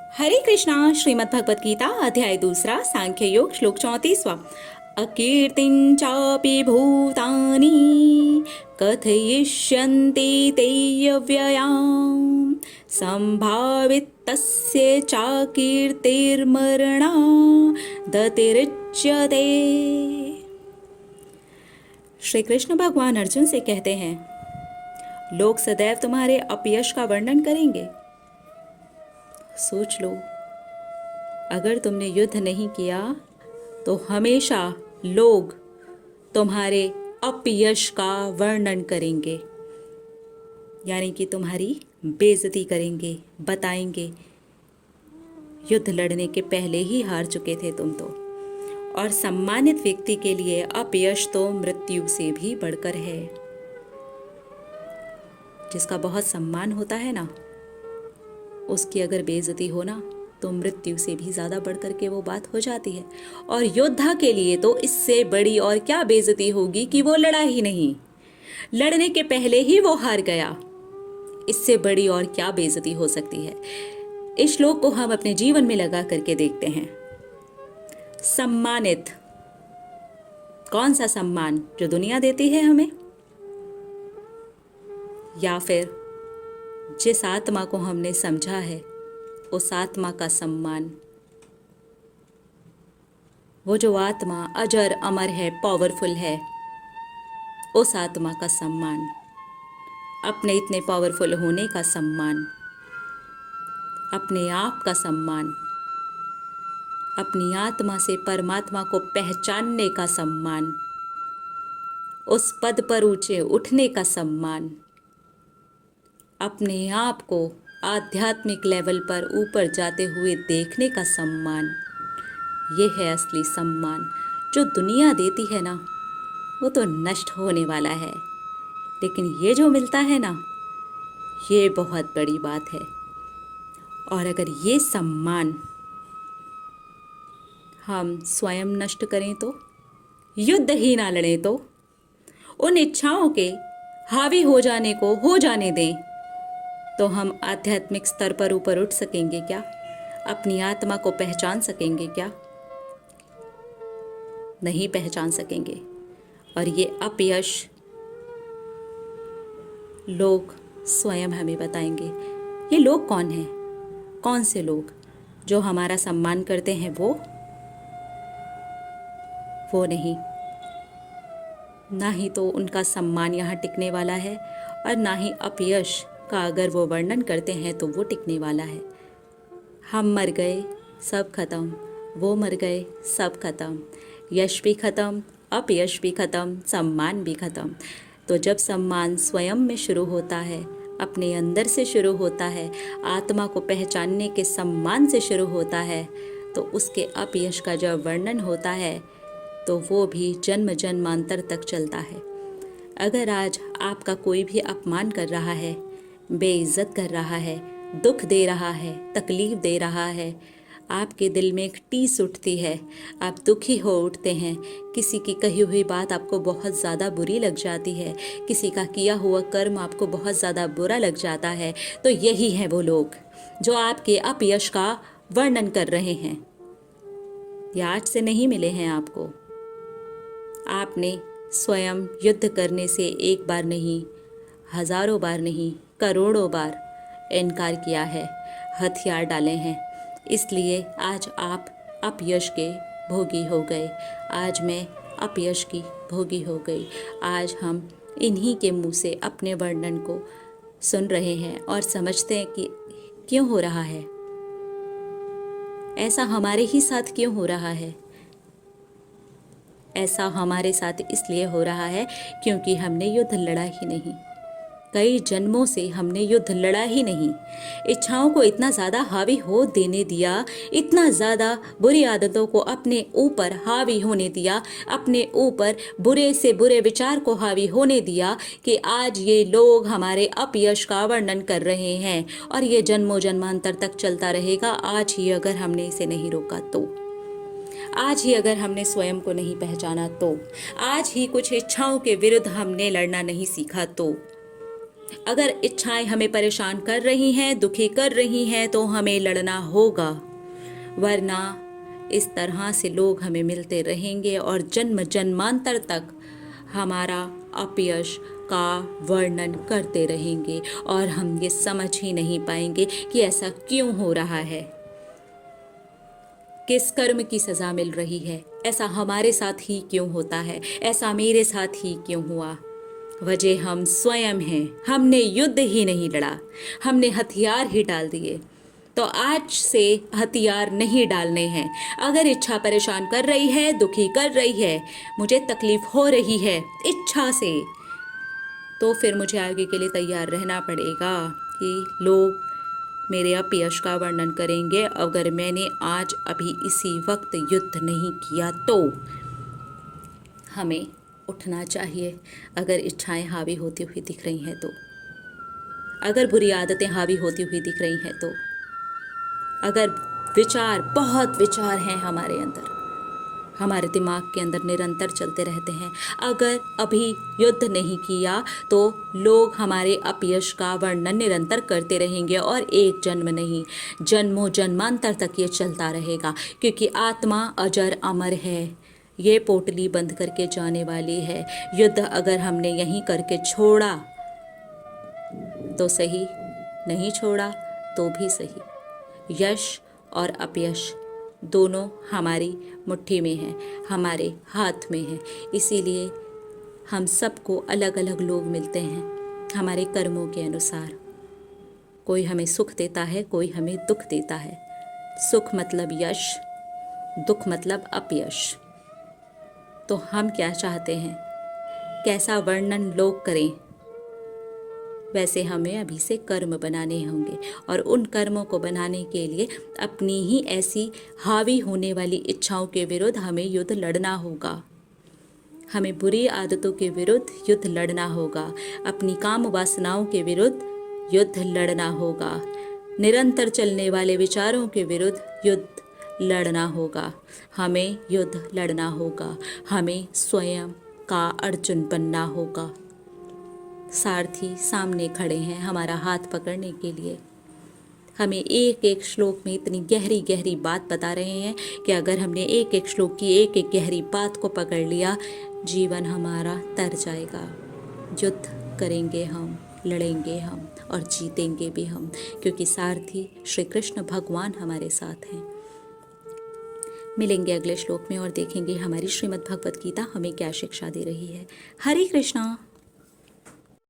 हरे कृष्णा। श्रीमद् भगवत गीता अध्याय 2 सांख्य योग श्लोक 34। अकीर्तिं चापि भूतानि कथयिष्यन्ति ते अव्ययाम् संभावितस्य चाकीर्तिर्मरणादतिरिच्यते। श्री कृष्ण भगवान अर्जुन से कहते हैं, लोग सदैव तुम्हारे अपयश का वर्णन करेंगे। सोच लो, अगर तुमने युद्ध नहीं किया तो हमेशा लोग तुम्हारे अपयश का वर्णन करेंगे, यानी कि तुम्हारी बेइज्जती करेंगे, बताएंगे युद्ध लड़ने के पहले ही हार चुके थे तुम तो। और सम्मानित व्यक्ति के लिए अपयश तो मृत्यु से भी बढ़कर है। जिसका बहुत सम्मान होता है ना, उसकी अगर बेइज्जती हो ना तो मृत्यु से भी ज़्यादा बढ़कर के वो बात हो जाती है। और योद्धा के लिए तो इससे बड़ी और क्या बेइज्जती होगी कि वो लड़ा ही नहीं, लड़ने के पहले ही वो हार गया। इससे बड़ी और क्या बेइज्जती हो सकती है। इस श्लोक को हम अपने जीवन में लगा करके देखते हैं। सम्मानित, कौन सा सम्मान? जो दुनिया देती है हमें, या फिर जिस आत्मा को हमने समझा है उस आत्मा का सम्मान। वो जो आत्मा अजर अमर है, पावरफुल है, उस आत्मा का सम्मान, अपने इतने पावरफुल होने का सम्मान, अपने आप का सम्मान, अपनी आत्मा से परमात्मा को पहचानने का सम्मान, उस पद पर ऊंचे उठने का सम्मान, अपने आप को आध्यात्मिक लेवल पर ऊपर जाते हुए देखने का सम्मान। ये है असली सम्मान। जो दुनिया देती है ना, वो तो नष्ट होने वाला है, लेकिन ये जो मिलता है ना, ये बहुत बड़ी बात है। और अगर ये सम्मान हम स्वयं नष्ट करें तो, युद्ध ही ना लड़ें तो, उन इच्छाओं के हावी हो जाने को हो जाने दें, तो हम आध्यात्मिक स्तर पर ऊपर उठ सकेंगे क्या? अपनी आत्मा को पहचान सकेंगे क्या? नहीं पहचान सकेंगे। और ये अपयश लोग स्वयं हमें बताएंगे। ये लोग कौन हैं? कौन से लोग? जो हमारा सम्मान करते हैं वो नहीं। ना ही तो उनका सम्मान यहाँ टिकने वाला है, और ना ही अपयश का अगर वो वर्णन करते हैं तो वो टिकने वाला है। हम मर गए, सब खत्म। वो मर गए, सब खत्म। यश भी खत्म, अपयश भी खत्म, सम्मान भी खत्म। तो जब सम्मान स्वयं में शुरू होता है, अपने अंदर से शुरू होता है, आत्मा को पहचानने के सम्मान से शुरू होता है, तो उसके अपयश का जब वर्णन होता है तो वो भी जन्म जन्मांतर तक चलता है। अगर आज आपका कोई भी अपमान कर रहा है, बेइज्जत कर रहा है, दुख दे रहा है, तकलीफ दे रहा है, आपके दिल में एक टीस उठती है, आप दुखी हो उठते हैं, किसी की कही हुई बात आपको बहुत ज़्यादा बुरी लग जाती है, किसी का किया हुआ कर्म आपको बहुत ज़्यादा बुरा लग जाता है, तो यही हैं वो लोग जो आपके अपयश का वर्णन कर रहे हैं। ये आज से नहीं मिले हैं आपको। आपने स्वयं युद्ध करने से एक बार नहीं, हजारों बार नहीं, करोड़ों बार इनकार किया है, हथियार डाले हैं। इसलिए आज आप अपयश के भोगी हो गए। आज मैं अपयश की भोगी हो गई। आज हम इन्हीं के मुंह से अपने वर्णन को सुन रहे हैं और समझते हैं कि क्यों हो रहा है ऐसा, हमारे ही साथ क्यों हो रहा है ऐसा। हमारे साथ इसलिए हो रहा है क्योंकि हमने युद्ध लड़ा ही नहीं। कई जन्मों से हमने युद्ध लड़ा ही नहीं। इच्छाओं को इतना ज़्यादा हावी हो देने दिया, इतना ज़्यादा बुरी आदतों को अपने ऊपर हावी होने दिया, अपने ऊपर बुरे से बुरे विचार को हावी होने दिया कि आज ये लोग हमारे अपयश का वर्णन कर रहे हैं, और ये जन्मों जन्मांतर तक चलता रहेगा। आज ही अगर हमने इसे नहीं रोका तो, आज ही अगर हमने स्वयं को नहीं पहचाना तो, आज ही कुछ इच्छाओं के विरुद्ध हमने लड़ना नहीं सीखा तो अगर इच्छाएं हमें परेशान कर रही हैं, दुखी कर रही हैं, तो हमें लड़ना होगा, वरना इस तरह से लोग हमें मिलते रहेंगे और जन्म जन्मांतर तक हमारा अपयश का वर्णन करते रहेंगे और हम ये समझ ही नहीं पाएंगे कि ऐसा क्यों हो रहा है, किस कर्म की सजा मिल रही है, ऐसा हमारे साथ ही क्यों होता है, ऐसा मेरे साथ ही क्यों हुआ। वजह हम स्वयं हैं। हमने युद्ध ही नहीं लड़ा, हमने हथियार ही डाल दिए। तो आज से हथियार नहीं डालने हैं। अगर इच्छा परेशान कर रही है, दुखी कर रही है, मुझे तकलीफ हो रही है इच्छा से, तो फिर मुझे आगे के लिए तैयार रहना पड़ेगा कि लोग मेरे अपयश का वर्णन करेंगे अगर मैंने आज अभी इसी वक्त युद्ध नहीं किया। तो हमें उठना चाहिए। अगर इच्छाएं हावी होती हुई दिख रही हैं तो, अगर बुरी आदतें हावी होती हुई दिख रही हैं तो, अगर बहुत विचार हैं हमारे अंदर, हमारे दिमाग के अंदर निरंतर चलते रहते हैं, अगर अभी युद्ध नहीं किया तो लोग हमारे अपयश का वर्णन निरंतर करते रहेंगे और एक जन्म नहीं, जन्मों जन्मांतर तक ये चलता रहेगा, क्योंकि आत्मा अजर अमर है। ये पोटली बंद करके जाने वाली है। युद्ध अगर हमने यहीं करके छोड़ा तो सही, नहीं छोड़ा तो भी सही। यश और अपयश दोनों हमारी मुट्ठी में है, हमारे हाथ में है। इसीलिए हम सबको अलग अलग लोग मिलते हैं हमारे कर्मों के अनुसार। कोई हमें सुख देता है, कोई हमें दुख देता है। सुख मतलब यश, दुख मतलब अपयश। तो हम क्या चाहते हैं, कैसा वर्णन लोग करें, वैसे हमें अभी से कर्म बनाने होंगे और उन कर्मों को बनाने के लिए अपनी ही ऐसी हावी होने वाली इच्छाओं के विरुद्ध हमें युद्ध लड़ना होगा। हमें बुरी आदतों के विरुद्ध युद्ध लड़ना होगा, अपनी काम वासनाओं के विरुद्ध युद्ध लड़ना होगा, निरंतर चलने वाले विचारों के विरुद्ध युद्ध लड़ना होगा। हमें युद्ध लड़ना होगा, हमें स्वयं का अर्जुन बनना होगा। सारथी सामने खड़े हैं हमारा हाथ पकड़ने के लिए। हमें एक एक श्लोक में इतनी गहरी गहरी बात बता रहे हैं कि अगर हमने एक एक श्लोक की एक एक गहरी बात को पकड़ लिया, जीवन हमारा तर जाएगा। युद्ध करेंगे हम, लड़ेंगे हम और जीतेंगे भी हम, क्योंकि सारथी श्री कृष्ण भगवान हमारे साथ हैं। मिलेंगे अगले श्लोक में और देखेंगे हमारी श्रीमद् भगवत गीता हमें क्या शिक्षा दे रही है। हरे कृष्णा।